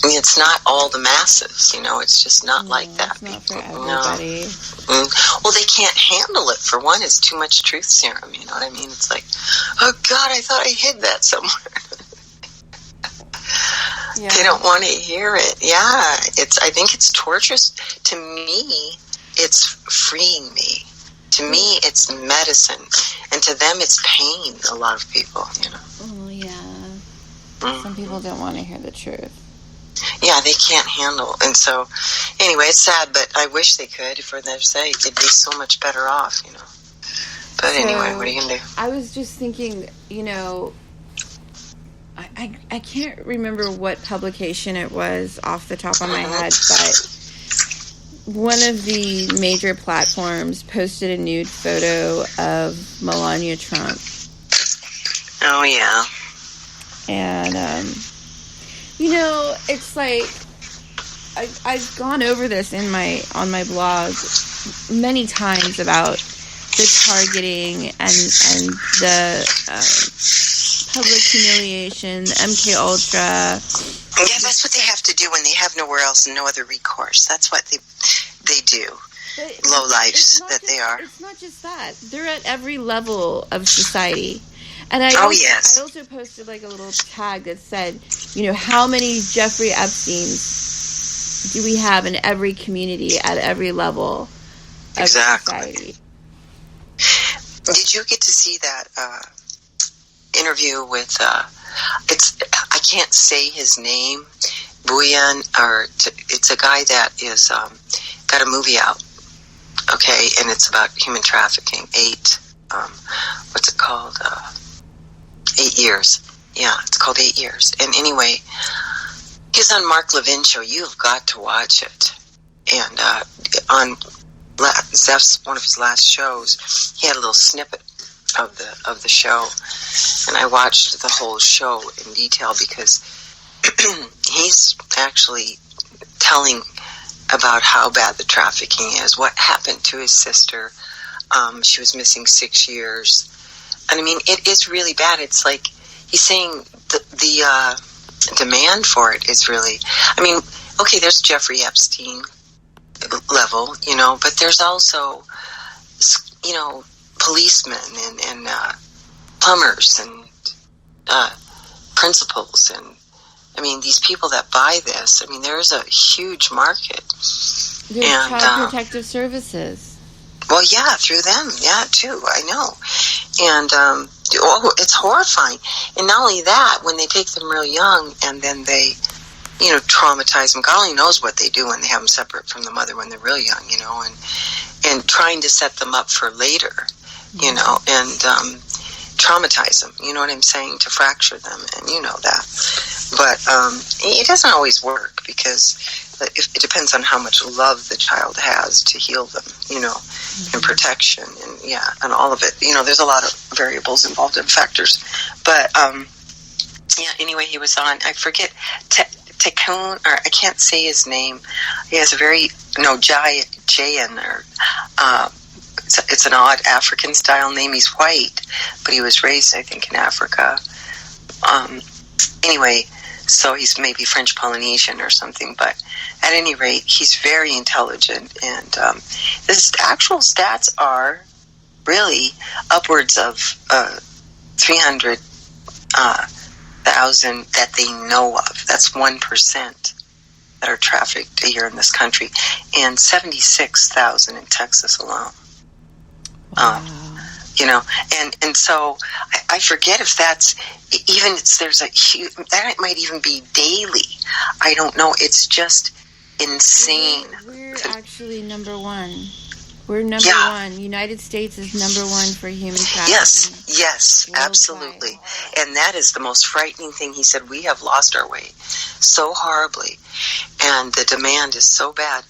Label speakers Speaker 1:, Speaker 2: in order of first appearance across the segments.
Speaker 1: I mean, it's not all the masses, it's just not like that.
Speaker 2: It's not for everybody.
Speaker 1: No. Well, they can't handle it. For one, it's too much truth serum, you know what I mean? It's like, oh, God, I thought I hid that somewhere. Yeah. They don't want to hear it. Yeah, I think it's torturous. To me, it's freeing me. To me, it's medicine. And to them, it's pain, a lot of people,
Speaker 2: Oh, yeah. Some people don't want to hear the truth.
Speaker 1: Yeah, they can't handle. And so, anyway, it's sad, but I wish they could for their sake. They'd be so much better off, But anyway, what are you going to do?
Speaker 2: I was just thinking, I can't remember what publication it was off the top of my head, but one of the major platforms posted a nude photo of Melania Trump.
Speaker 1: Oh, yeah.
Speaker 2: And, it's like, I've gone over this on my blog many times about the targeting and the public humiliation, the MK Ultra.
Speaker 1: Yeah, that's what they have to do when they have nowhere else and no other recourse. That's what they do. Low lives that they are.
Speaker 2: It's not just that. They're at every level of society. And I also posted like a little tag that said, how many Jeffrey Epsteins do we have in every community at every level of society?
Speaker 1: Did you get to see that interview with, I can't say his name, Buyan, it's a guy that is, got a movie out, okay, and it's about human trafficking, what's it called, 8 years. Yeah, it's called 8 years. And anyway, he's on Mark Levin's show. You've got to watch it. And that's one of his last shows. He had a little snippet of the show, and I watched the whole show in detail because he's actually telling about how bad the trafficking is, what happened to his sister. She was missing 6 years. And I mean, it is really bad. It's like he's saying the demand for it is really, I mean, okay, there's Jeffrey Epstein level, but there's also, policemen and plumbers and principals. And I mean, these people that buy this, I mean, there's a huge market.
Speaker 2: There's Child Protective Services.
Speaker 1: Well, yeah, through them, yeah, too, I know. And, it's horrifying. And not only that, when they take them real young and then they, traumatize them, God only knows what they do when they have them separate from the mother when they're real young, and trying to set them up for later, and traumatize them, you know what I'm saying, to fracture them, and you know that. But it doesn't always work because it depends on how much love the child has to heal them, and protection, and all of it. There's a lot of variables involved in factors. But, anyway, he was on, I forget, Tekun, or I can't say his name. He has a Jayan, or, it's an odd African-style name. He's white, but he was raised, I think, in Africa. Anyway, so he's maybe French-Polynesian or something, but at any rate, he's very intelligent, and his actual stats are really upwards of 300,000 that they know of. That's 1% that are trafficked a year in this country, and 76,000 in Texas alone.
Speaker 2: Wow.
Speaker 1: And so I forget if that's even, there's a huge, that might even be daily. I don't know. It's just insane.
Speaker 2: We're actually number one. We're number one. United States is number one for human trafficking.
Speaker 1: Yes, absolutely. And that is the most frightening thing. He said, we have lost our way so horribly, and the demand is so bad.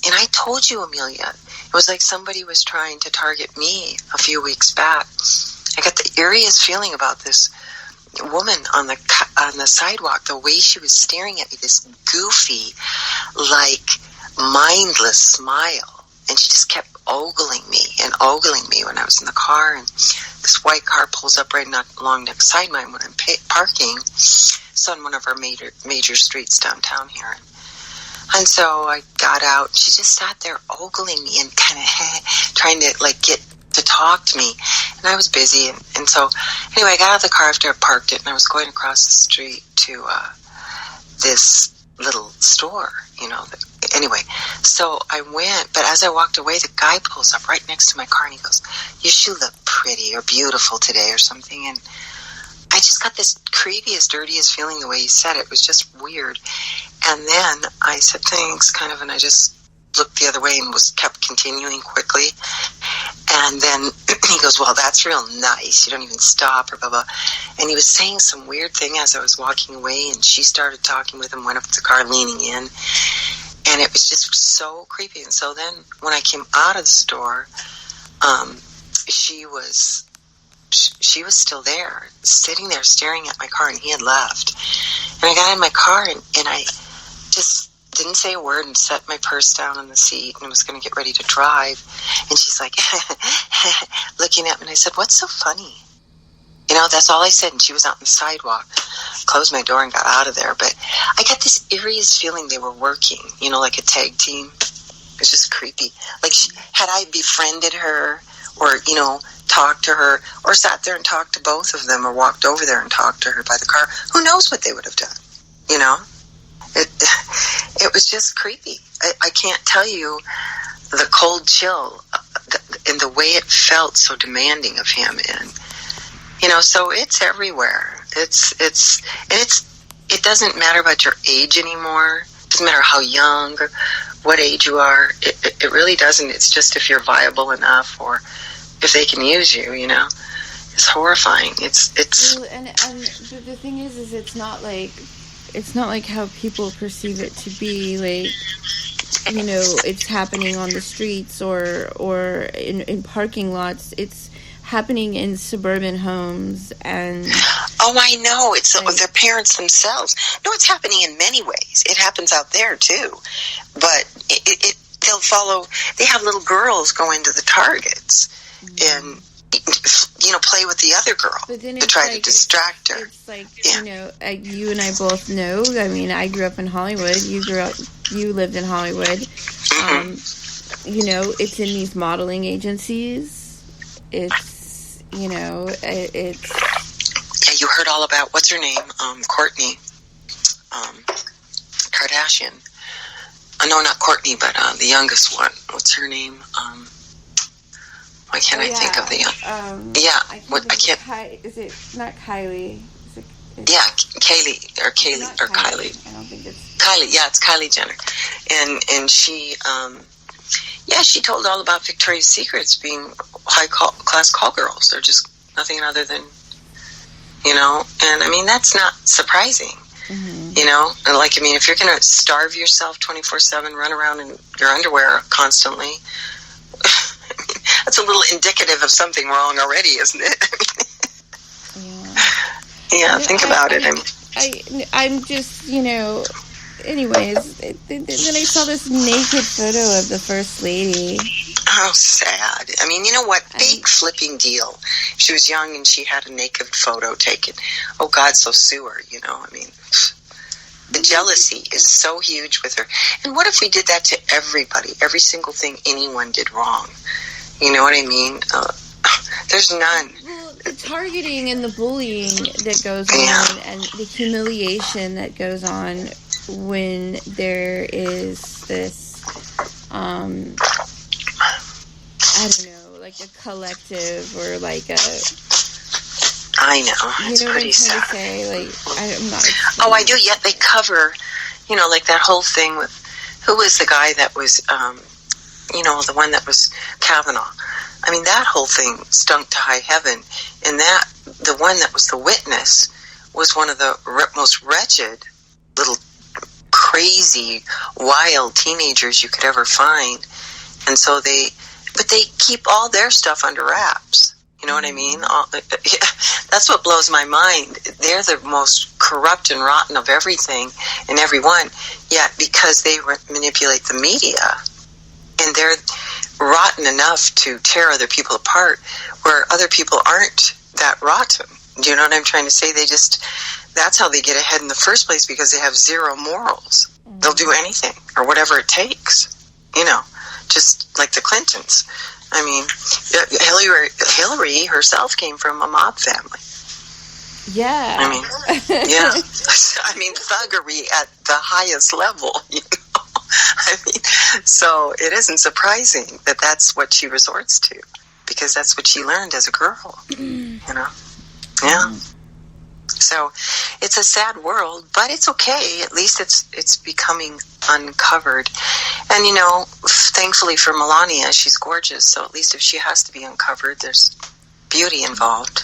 Speaker 1: And I told you, Amelia, it was like somebody was trying to target me a few weeks back. I got the eeriest feeling about this woman on the sidewalk, the way she was staring at me, this goofy, like, mindless smile. And she just kept ogling me when I was in the car, and this white car pulls up right along next mine when I'm parking. It's on one of our major streets downtown here. And so I got out. She just sat there ogling me and kind of trying to get to talk to me. And I was busy. And so anyway, I got out of the car after I parked it, and I was going across the street to this little store, Anyway, so I went, but as I walked away, the guy pulls up right next to my car, and he goes, "You should look pretty or beautiful today," or something. And I just got this creepiest, dirtiest feeling the way he said it. It was just weird. And then I said thanks, kind of, and I just looked the other way and kept continuing quickly. And then he goes, "Well, that's real nice. You don't even stop," or blah, blah. And he was saying some weird thing as I was walking away, and she started talking with him, went up to the car, leaning in. And it was just so creepy. And so then when I came out of the store, she was still there, sitting there staring at my car, and he had left. And I got in my car, and I just didn't say a word and set my purse down on the seat and was going to get ready to drive. And she's like, looking at me, and I said, "What's so funny?" That's all I said. And she was out on the sidewalk, closed my door and got out of there. But I got this eeriest feeling they were working, like a tag team. It was just creepy. Like, had I befriended her or, talked to her or sat there and talked to both of them or walked over there and talked to her by the car, who knows what they would have done, It was just creepy. I can't tell you the cold chill and the way it felt so demanding of him. And, so it's everywhere. It doesn't matter about your age anymore. It doesn't matter how young or what age you are. It really doesn't. It's just if you're viable enough or if they can use you, It's horrifying. Well,
Speaker 2: and the thing is it's not like how people perceive it to be, like, it's happening on the streets or in parking lots. It's happening in suburban homes. And
Speaker 1: oh, I know, it's their parents themselves. No, it's happening in many ways. It happens out there too, but they'll follow. They have little girls go into the Targets and play with the other girl to try to distract her.
Speaker 2: It's like, you and I both know. I mean, I grew up in Hollywood. You lived in Hollywood.
Speaker 1: Mm-hmm.
Speaker 2: It's in these modeling agencies. It's, it's...
Speaker 1: Yeah, you heard all about, what's her name? Kourtney Kardashian. No, not Kourtney, but the youngest one. What's her name? Why can't I think of the young? I can't.
Speaker 2: Is it not Kylie?
Speaker 1: Yeah, Kylie. Kylie.
Speaker 2: I don't think it's
Speaker 1: Kylie. Yeah, it's Kylie Jenner, and she, she told all about Victoria's Secrets being high-class call girls. They're just nothing other than, and I mean, that's not surprising, and if you're going to starve yourself 24/7, run around in your underwear constantly, that's a little indicative of something wrong already, isn't it? Yeah, think about it.
Speaker 2: I'm just, anyways, then I saw this naked photo of the First Lady.
Speaker 1: Oh, sad. I mean, you know what? Big flipping deal. She was young and she had a naked photo taken. Oh, God, so sue her, I mean, the jealousy is so huge with her. And what if we did that to everybody? Every single thing anyone did wrong. You know what I mean? There's none.
Speaker 2: Well, the targeting and the bullying that goes on and the humiliation that goes on when there is this, I don't know, like a collective or like a...
Speaker 1: I know. It's pretty sad.
Speaker 2: To say? Like, I'm not...
Speaker 1: Oh, I do. Yet they cover, like that whole thing with... Who was the guy that was... the one that was Kavanaugh. I mean, that whole thing stunk to high heaven. And the one that was the witness was one of the most wretched, little crazy, wild teenagers you could ever find. And so they keep all their stuff under wraps. You know what I mean? That's what blows my mind. They're the most corrupt and rotten of everything and everyone. Yet because they manipulate the media, and they're rotten enough to tear other people apart, where other people aren't that rotten. Do you know what I'm trying to say? That's how they get ahead in the first place, because they have zero morals. Mm-hmm. They'll do anything or whatever it takes, just like the Clintons. I mean, Hillary herself came from a mob family.
Speaker 2: Yeah.
Speaker 1: I mean, yeah. I mean, thuggery at the highest level, I mean, so it isn't surprising that that's what she resorts to, because that's what she learned as a girl, Yeah. So it's a sad world, but it's okay. At least it's becoming uncovered. And, thankfully for Melania, she's gorgeous. So at least if she has to be uncovered, there's beauty involved.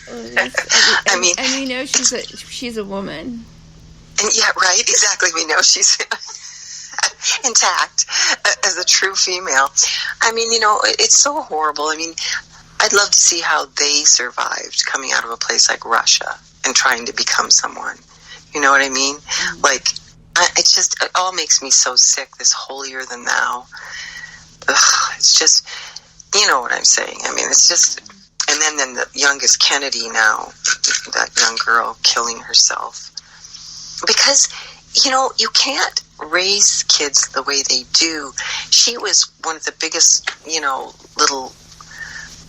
Speaker 2: I mean, and we know she's a woman.
Speaker 1: And yeah, right. Exactly. We know she's intact as a true female. I mean, it's so horrible. I mean, I'd love to see how they survived coming out of a place like Russia and trying to become someone. You know what I mean? Mm-hmm. Like, it all makes me so sick, this holier than thou. Ugh, it's just, you know what I'm saying. I mean, it's just, and then the youngest Kennedy now, that young girl killing herself. Because, you can't raise kids the way they do. She was one of the biggest, little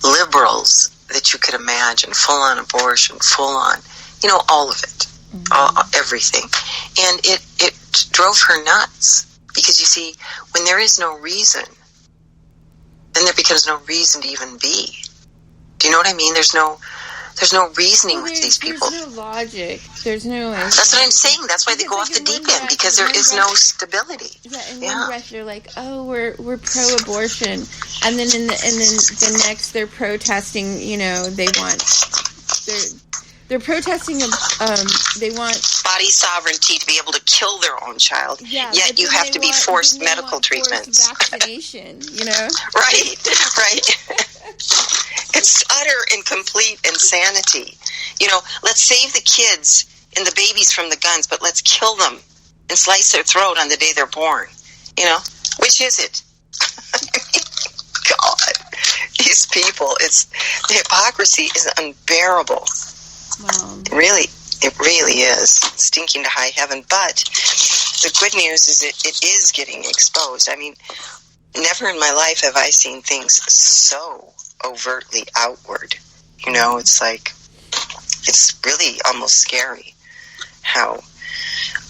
Speaker 1: liberals that you could imagine. Full-on abortion, full-on, all of it. Mm-hmm. Everything. And it drove her nuts. Because, you see, when there is no reason, then there becomes no reason to even be. Do you know what I mean? There's no reasoning with these people.
Speaker 2: There's no logic. There's no...
Speaker 1: That's what I'm saying. That's why they go off the deep end, because there is no stability.
Speaker 2: Yeah, in one breath they're like, oh, we're pro-abortion. And then in the next they're protesting, they're protesting, they want...
Speaker 1: body sovereignty to be able to kill their own child. Yeah, yet you have to be forced medical treatments.
Speaker 2: Forced vaccination,
Speaker 1: Right. It's utter and complete insanity. Let's save the kids and the babies from the guns, but let's kill them and slice their throat on the day they're born. Which is it? God, these people, the hypocrisy is unbearable.
Speaker 2: Wow.
Speaker 1: It really is stinking to high heaven. But the good news is it is getting exposed. I mean, never in my life have I seen things so overtly outward. It's like, it's really almost scary how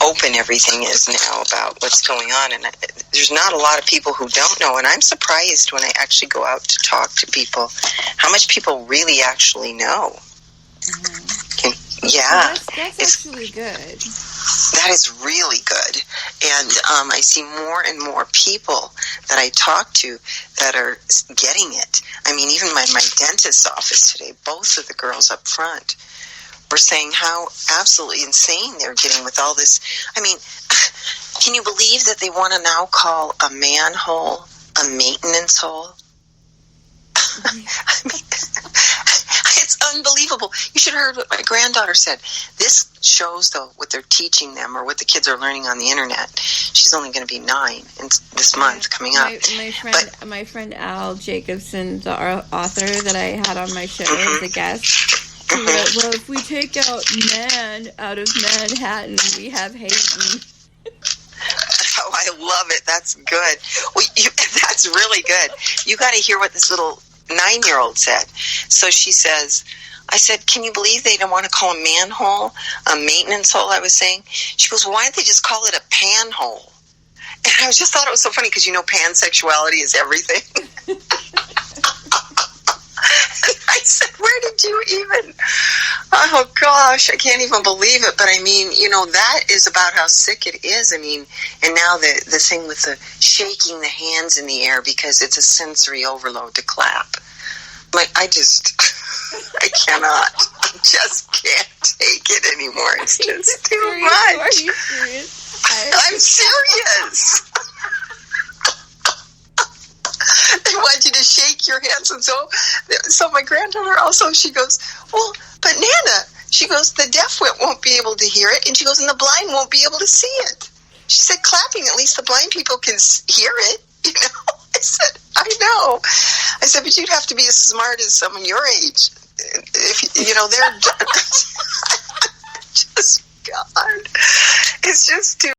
Speaker 1: open everything is now about what's going on. And there's not a lot of people who don't know. And I'm surprised when I actually go out to talk to people, how much people really actually know.
Speaker 2: Mm-hmm.
Speaker 1: Yeah.
Speaker 2: That's actually good.
Speaker 1: That is really good. And I see more and more people that I talk to that are getting it. I mean, even my dentist's office today, both of the girls up front were saying how absolutely insane they're getting with all this. I mean, can you believe that they want to now call a manhole a maintenance hole? I mean, it's unbelievable. You should have heard what my granddaughter said. This shows, though, what they're teaching them or what the kids are learning on the internet. She's only going to be 9 this month coming up.
Speaker 2: My friend Al Jacobson, the author that I had on my show as a guest, he wrote, well, if we take out man out of Manhattan, we have Hayden.
Speaker 1: Oh, I love it. That's good. Well, that's really good. You got to hear what this little 9-year-old said. So she says, I said, can you believe they don't want to call a manhole a maintenance hole, I was saying? She goes, well, why don't they just call it a panhole? And I just thought it was so funny because, pansexuality is everything. I said, where did you even... Oh, gosh, I can't even believe it. But, I mean, that is about how sick it is. I mean, and now the thing with the shaking the hands in the air because it's a sensory overload to clap. Like, I cannot. I just can't take it anymore. It's just too much.
Speaker 2: Are you serious?
Speaker 1: I'm serious. They want you to shake your hands. And so my granddaughter also, she goes, well, but Nana, she goes, the deaf won't be able to hear it. And she goes, and the blind won't be able to see it. She said, clapping, at least the blind people can hear it, I said, I know. I said, but you'd have to be as smart as someone your age. If they're just, God, it's just too